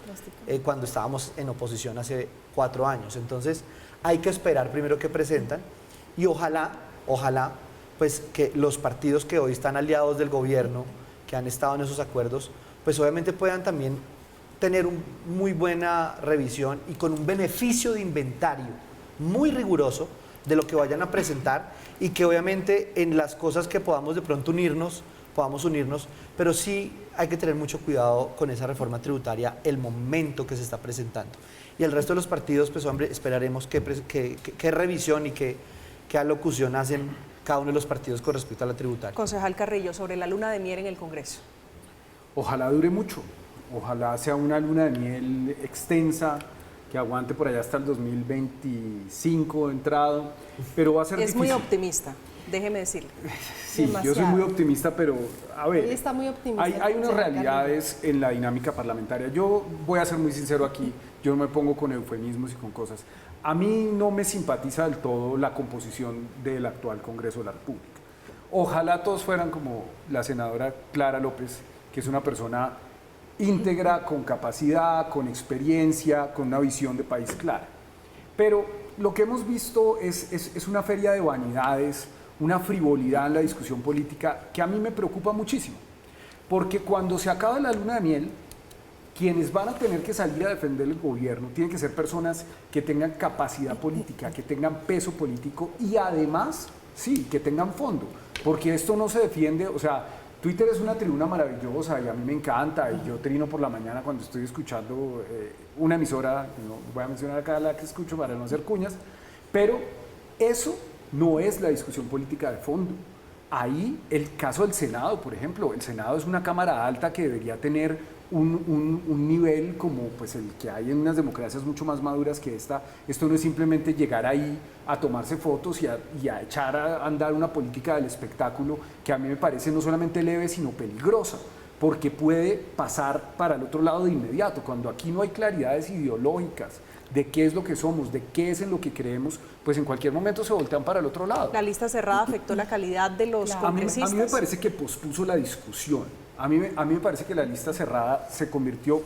cuando estábamos en oposición hace 4 años. Entonces hay que esperar primero que presentan y ojalá, pues que los partidos que hoy están aliados del gobierno, que han estado en esos acuerdos, pues obviamente puedan también tener una muy buena revisión y con un beneficio de inventario muy riguroso de lo que vayan a presentar y que obviamente en las cosas que podamos de pronto podamos unirnos, pero sí hay que tener mucho cuidado con esa reforma tributaria, el momento que se está presentando. Y el resto de los partidos, pues hombre, esperaremos qué revisión y qué alocución hacen cada uno de los partidos con respecto a la tributaria. Concejal Carrillo, sobre la luna de miel en el Congreso. Ojalá dure mucho, ojalá sea una luna de miel extensa, que aguante por allá hasta el 2025 entrado, pero va a ser es difícil. Muy optimista, déjeme decirle. Sí, Demasiado. yo soy muy optimista, pero a ver, Él está muy optimista, hay unas concejal realidades en la dinámica parlamentaria. Yo voy a ser muy sincero aquí, yo no me pongo con eufemismos y con cosas. A mí no me simpatiza del todo la composición del actual Congreso de la República. Ojalá todos fueran como la senadora Clara López, que es una persona íntegra, con capacidad, con experiencia, con una visión de país clara. Pero lo que hemos visto es una feria de vanidades, una frivolidad en la discusión política que a mí me preocupa muchísimo. Porque cuando se acaba la luna de miel, quienes van a tener que salir a defender el gobierno tienen que ser personas que tengan capacidad política, que tengan peso político y además, sí, que tengan fondo. Porque esto no se defiende, o sea, Twitter es una tribuna maravillosa y a mí me encanta y yo trino por la mañana cuando estoy escuchando una emisora, no voy a mencionar acá la que escucho para no hacer cuñas, pero eso no es la discusión política de fondo. Ahí el caso del Senado, por ejemplo, el Senado es una cámara alta que debería tener un nivel como pues el que hay en unas democracias mucho más maduras que esta. Esto no es simplemente llegar ahí a tomarse fotos y a echar a andar una política del espectáculo que a mí me parece no solamente leve sino peligrosa, porque puede pasar para el otro lado de inmediato, cuando aquí no hay claridades ideológicas, de qué es lo que somos, de qué es en lo que creemos, pues en cualquier momento se voltean para el otro lado. La lista cerrada afectó la calidad de los congresistas. A mí me parece que pospuso la discusión. A mí me parece que la lista cerrada fue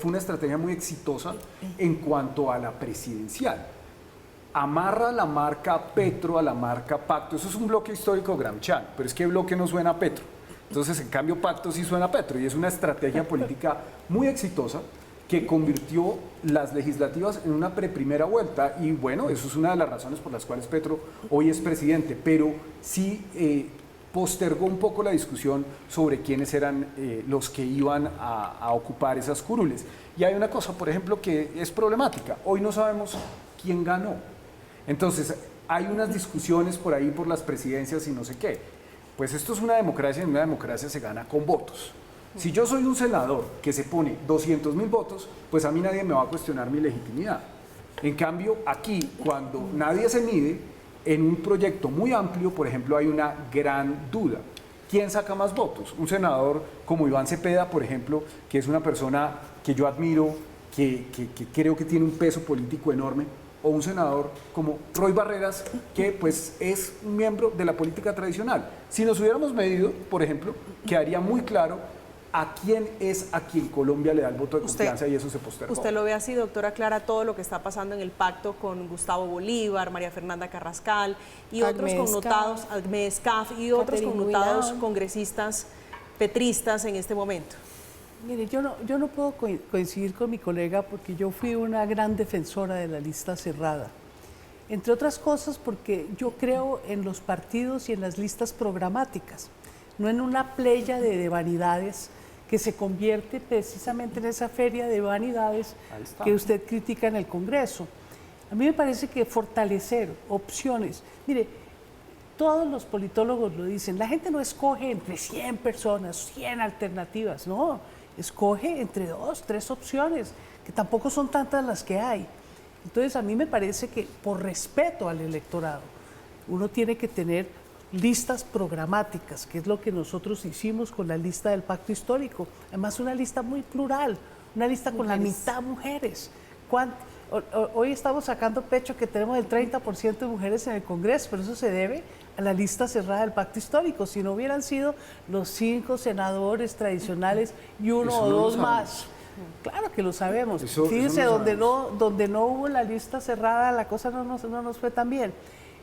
una estrategia muy exitosa en cuanto a la presidencial. Amarra la marca Petro a la marca Pacto. Eso es un bloque histórico gramsciano, pero es que bloque no suena a Petro. Entonces, en cambio, Pacto sí suena a Petro y es una estrategia política muy exitosa que convirtió las legislativas en una primera vuelta y bueno, eso es una de las razones por las cuales Petro hoy es presidente, pero sí postergó un poco la discusión sobre quiénes eran los que iban a ocupar esas curules. Y hay una cosa, por ejemplo, que es problemática. Hoy no sabemos quién ganó. Entonces, hay unas discusiones por ahí por las presidencias y no sé qué. Pues esto es una democracia y en una democracia se gana con votos. Si yo soy un senador que se pone 200.000 votos, pues a mí nadie me va a cuestionar mi legitimidad. En cambio, aquí, cuando nadie se mide, en un proyecto muy amplio, por ejemplo, hay una gran duda. ¿Quién saca más votos? Un senador como Iván Cepeda, por ejemplo, que es una persona que yo admiro, que creo que tiene un peso político enorme, o un senador como Roy Barreras, que pues es un miembro de la política tradicional. Si nos hubiéramos medido, por ejemplo, quedaría muy claro a quién es a quien Colombia le da el voto de confianza y eso se postergó. ¿Usted lo ve así, doctora Clara, todo lo que está pasando en el pacto con Gustavo Bolívar, María Fernanda Carrascal y otros connotados, Agnes Caf y otros connotados congresistas petristas en este momento? Mire, yo no puedo coincidir con mi colega porque yo fui una gran defensora de la lista cerrada. Entre otras cosas porque yo creo en los partidos y en las listas programáticas, no en una playa de vanidades que se convierte precisamente en esa feria de vanidades que usted critica en el Congreso. A mí me parece que fortalecer opciones, mire, todos los politólogos lo dicen, la gente no escoge entre 100 personas, 100 alternativas, no, escoge entre 2, 3 opciones, que tampoco son tantas las que hay. Entonces a mí me parece que por respeto al electorado, uno tiene que tener listas programáticas, que es lo que nosotros hicimos con la lista del Pacto Histórico. Además, una lista muy plural, una lista con la mitad mujeres. Hoy estamos sacando pecho que tenemos el 30% de mujeres en el Congreso, pero eso se debe a la lista cerrada del Pacto Histórico. Si no hubieran sido los 5 senadores tradicionales y uno o dos más. Claro que lo sabemos. Fíjense, donde no hubo la lista cerrada, la cosa no nos fue tan bien.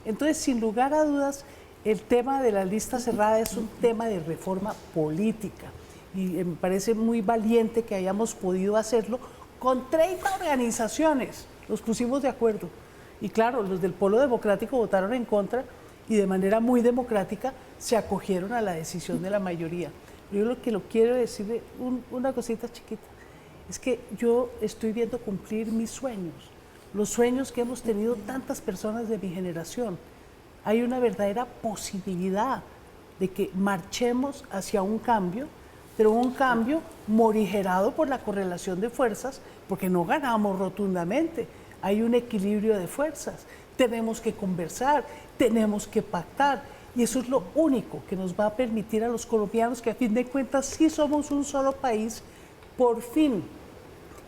Entonces, sin lugar a dudas, el tema de la lista cerrada es un tema de reforma política y me parece muy valiente que hayamos podido hacerlo con 30 organizaciones, nos pusimos de acuerdo y claro, los del Polo Democrático votaron en contra y de manera muy democrática se acogieron a la decisión de la mayoría. Yo lo que quiero decirle, una cosita chiquita, es que yo estoy viendo cumplir mis sueños, los sueños que hemos tenido tantas personas de mi generación. Hay una verdadera posibilidad de que marchemos hacia un cambio, pero un cambio morigerado por la correlación de fuerzas, porque no ganamos rotundamente, hay un equilibrio de fuerzas, tenemos que conversar, tenemos que pactar, y eso es lo único que nos va a permitir a los colombianos, que a fin de cuentas sí somos un solo país, por fin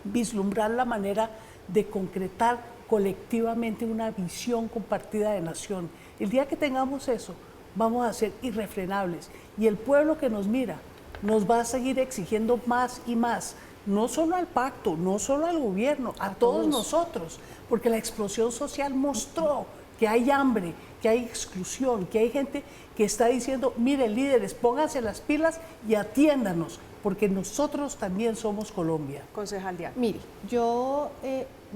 vislumbrar la manera de concretar colectivamente una visión compartida de nación. El día que tengamos eso, vamos a ser irrefrenables y el pueblo que nos mira nos va a seguir exigiendo más y más, no solo al pacto, no solo al gobierno, a todos nosotros, porque la explosión social mostró que hay hambre, que hay exclusión, que hay gente que está diciendo, miren líderes, pónganse las pilas y atiéndanos, porque nosotros también somos Colombia. Concejal Diana. Mire, yo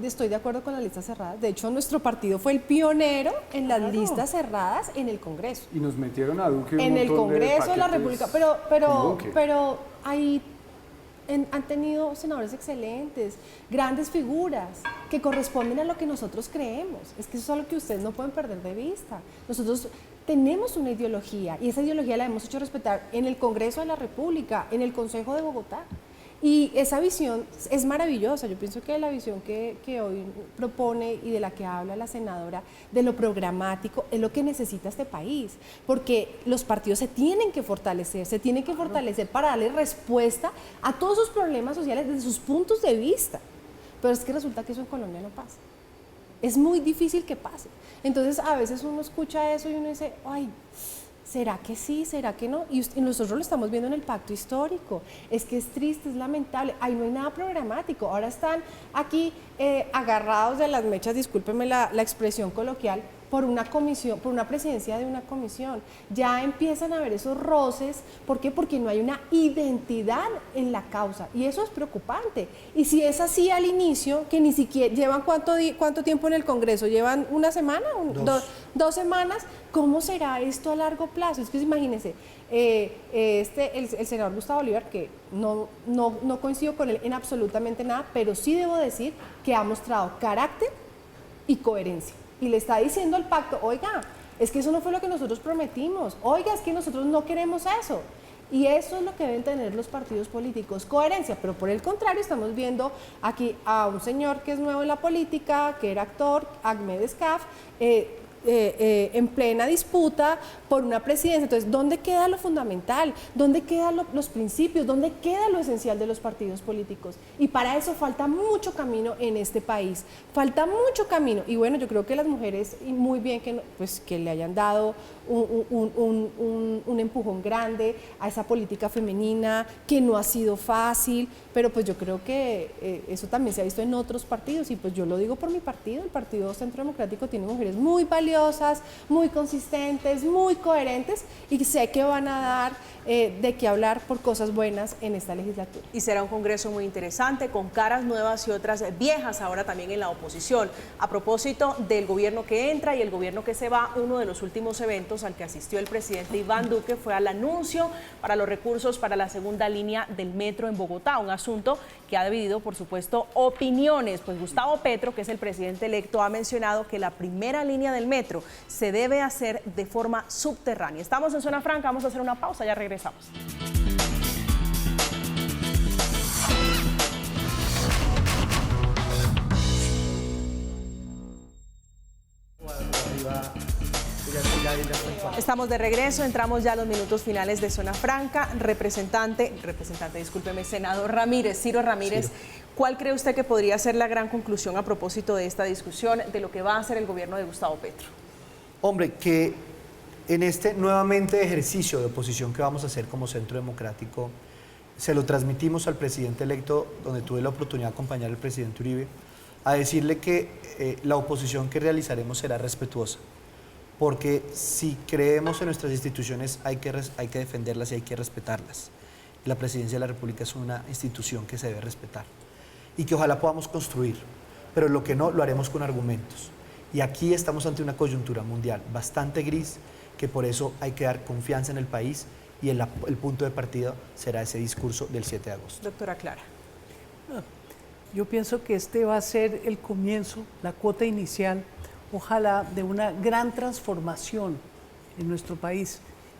estoy de acuerdo con las listas cerradas. De hecho, nuestro partido fue el pionero en las listas cerradas en el Congreso. Y nos metieron a Duque en el Congreso de la República. Pero ahí han tenido senadores excelentes, grandes figuras que corresponden a lo que nosotros creemos. Es que eso es algo que ustedes no pueden perder de vista. Nosotros tenemos una ideología y esa ideología la hemos hecho respetar en el Congreso de la República, en el Consejo de Bogotá. Y esa visión es maravillosa. Yo pienso que la visión que hoy propone y de la que habla la senadora, de lo programático, es lo que necesita este país. Porque los partidos se tienen que fortalecer para darle respuesta a todos sus problemas sociales desde sus puntos de vista. Pero es que resulta que eso en Colombia no pasa. Es muy difícil que pase. Entonces a veces uno escucha eso y uno dice, ay, ¿será que sí? ¿Será que no? Y nosotros lo estamos viendo en el pacto histórico. Es que es triste, es lamentable. Ahí no hay nada programático. Ahora están aquí agarrados de las mechas, discúlpenme la expresión coloquial, por una comisión, por una presidencia de una comisión. Ya empiezan a haber esos roces. ¿Por qué? Porque no hay una identidad en la causa. Y eso es preocupante. Y si es así al inicio, que ni siquiera llevan cuánto tiempo en el Congreso, llevan una semana, dos semanas, ¿cómo será esto a largo plazo? Es que imagínense, el senador Gustavo Bolívar, que no coincido con él en absolutamente nada, pero sí debo decir que ha mostrado carácter y coherencia. Y le está diciendo al pacto, oiga, es que eso no fue lo que nosotros prometimos, oiga, es que nosotros no queremos eso. Y eso es lo que deben tener los partidos políticos, coherencia. Pero por el contrario, estamos viendo aquí a un señor que es nuevo en la política, que era actor, Ahmed Escaf, en plena disputa por una presidencia. Entonces, ¿dónde queda lo fundamental? ¿Dónde quedan los principios? ¿Dónde queda lo esencial de los partidos políticos? Y para eso falta mucho camino en este país, falta mucho camino. Y bueno, yo creo que las mujeres, y muy bien que le hayan dado un empujón grande a esa política femenina, que no ha sido fácil, pero pues yo creo que eso también se ha visto en otros partidos, y pues yo lo digo por mi partido. El Partido Centro Democrático tiene mujeres muy valiosas, muy consistentes, muy coherentes, y sé que van a dar de qué hablar por cosas buenas en esta legislatura. Y será un congreso muy interesante, con caras nuevas y otras viejas ahora también en la oposición. A propósito del gobierno que entra y el gobierno que se va, uno de los últimos eventos al que asistió el presidente Iván Duque fue al anuncio para los recursos para la segunda línea del metro en Bogotá, un asunto que ha dividido, por supuesto, opiniones. Pues Gustavo Petro, que es el presidente electo, ha mencionado que la primera línea del metro se debe hacer de forma subterránea. Estamos en Zona Franca, vamos a hacer una pausa, ya regresamos. Estamos de regreso, entramos ya a los minutos finales de Zona Franca. Discúlpeme, senador Ramírez, Ciro Ramírez, ¿cuál cree usted que podría ser la gran conclusión a propósito de esta discusión, de lo que va a hacer el gobierno de Gustavo Petro? Hombre, que en este nuevamente ejercicio de oposición que vamos a hacer como Centro Democrático, se lo transmitimos al presidente electo, donde tuve la oportunidad de acompañar al presidente Uribe, a decirle que la oposición que realizaremos será respetuosa, porque si creemos en nuestras instituciones hay que defenderlas y hay que respetarlas. La Presidencia de la República es una institución que se debe respetar y que ojalá podamos construir, pero lo que no, lo haremos con argumentos. Y aquí estamos ante una coyuntura mundial bastante gris, que por eso hay que dar confianza en el país, y el punto de partida será ese discurso del 7 de agosto. Doctora Clara. Yo pienso que este va a ser el comienzo, la cuota inicial, ojalá, de una gran transformación en nuestro país,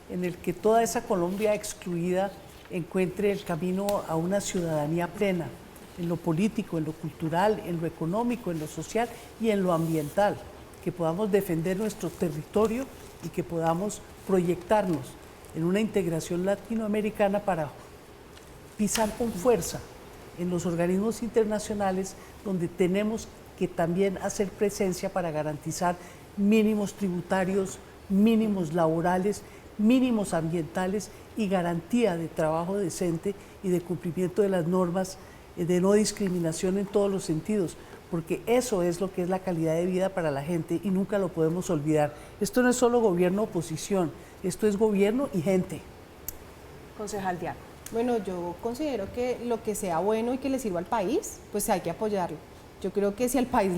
en el que toda esa Colombia excluida encuentre el camino a una ciudadanía plena, en lo político, en lo cultural, en lo económico, en lo social y en lo ambiental, que podamos defender nuestro territorio y que podamos proyectarnos en una integración latinoamericana para pisar con fuerza en los organismos internacionales, donde tenemos que también hacer presencia para garantizar mínimos tributarios, mínimos laborales, mínimos ambientales y garantía de trabajo decente y de cumplimiento de las normas de no discriminación en todos los sentidos, porque eso es lo que es la calidad de vida para la gente y nunca lo podemos olvidar. Esto no es solo gobierno-oposición, esto es gobierno y gente. Concejal Diana. Bueno, yo considero que lo que sea bueno y que le sirva al país, pues hay que apoyarlo. Yo creo que si al país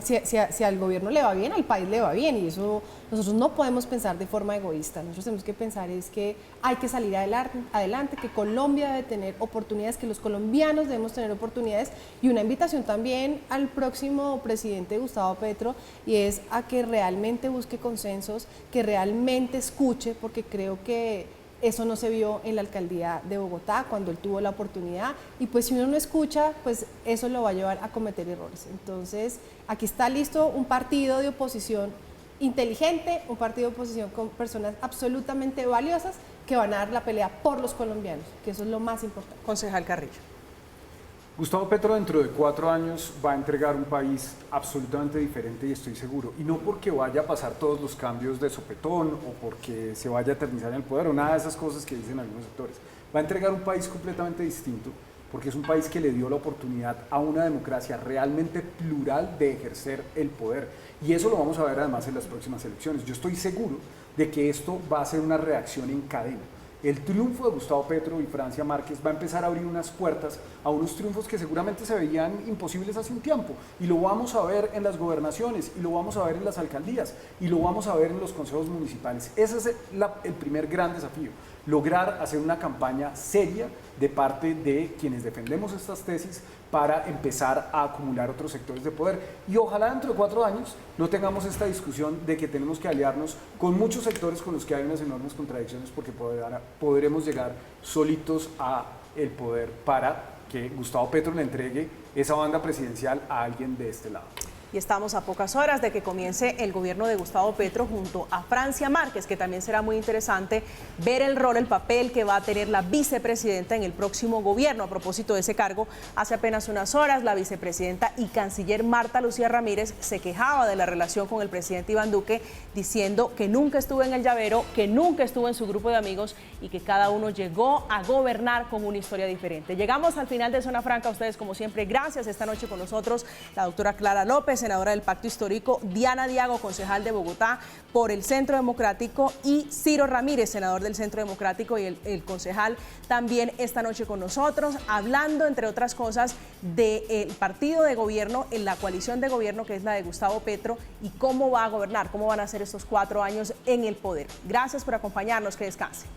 si al gobierno le va bien, al país le va bien, y eso nosotros no podemos pensar de forma egoísta. Nosotros tenemos que pensar es que hay que salir adelante, que Colombia debe tener oportunidades, que los colombianos debemos tener oportunidades, y una invitación también al próximo presidente Gustavo Petro, y es a que realmente busque consensos, que realmente escuche, porque creo que eso no se vio en la alcaldía de Bogotá cuando él tuvo la oportunidad, y pues si uno no escucha, pues eso lo va a llevar a cometer errores. Entonces, aquí está listo un partido de oposición inteligente, un partido de oposición con personas absolutamente valiosas que van a dar la pelea por los colombianos, que eso es lo más importante. Concejal Carrillo. Gustavo Petro dentro de 4 años va a entregar un país absolutamente diferente y estoy seguro. Y no porque vaya a pasar todos los cambios de sopetón o porque se vaya a eternizar en el poder o nada de esas cosas que dicen algunos sectores. Va a entregar un país completamente distinto porque es un país que le dio la oportunidad a una democracia realmente plural de ejercer el poder. Y eso lo vamos a ver además en las próximas elecciones. Yo estoy seguro de que esto va a ser una reacción en cadena. El triunfo de Gustavo Petro y Francia Márquez va a empezar a abrir unas puertas a unos triunfos que seguramente se veían imposibles hace un tiempo. Y lo vamos a ver en las gobernaciones, y lo vamos a ver en las alcaldías, y lo vamos a ver en los consejos municipales. Ese es el primer gran desafío, lograr hacer una campaña seria de parte de quienes defendemos estas tesis para empezar a acumular otros sectores de poder. Y ojalá dentro de 4 años no tengamos esta discusión de que tenemos que aliarnos con muchos sectores con los que hay unas enormes contradicciones porque podremos llegar solitos a el poder para que Gustavo Petro le entregue esa banda presidencial a alguien de este lado. Y estamos a pocas horas de que comience el gobierno de Gustavo Petro junto a Francia Márquez, que también será muy interesante ver el rol, el papel que va a tener la vicepresidenta en el próximo gobierno. A propósito de ese cargo, hace apenas unas horas la vicepresidenta y canciller Marta Lucía Ramírez se quejaba de la relación con el presidente Iván Duque, diciendo que nunca estuvo en el llavero, que nunca estuvo en su grupo de amigos y que cada uno llegó a gobernar con una historia diferente. Llegamos al final de Zona Franca. A ustedes, como siempre, gracias. Esta noche con nosotros la doctora Clara López, senadora del Pacto Histórico, Diana Diago, concejal de Bogotá por el Centro Democrático, y Ciro Ramírez, senador del Centro Democrático y el concejal también esta noche con nosotros, hablando, entre otras cosas, del partido de gobierno, en la coalición de gobierno que es la de Gustavo Petro, y cómo va a gobernar, cómo van a ser estos 4 años en el poder. Gracias por acompañarnos, que descanse.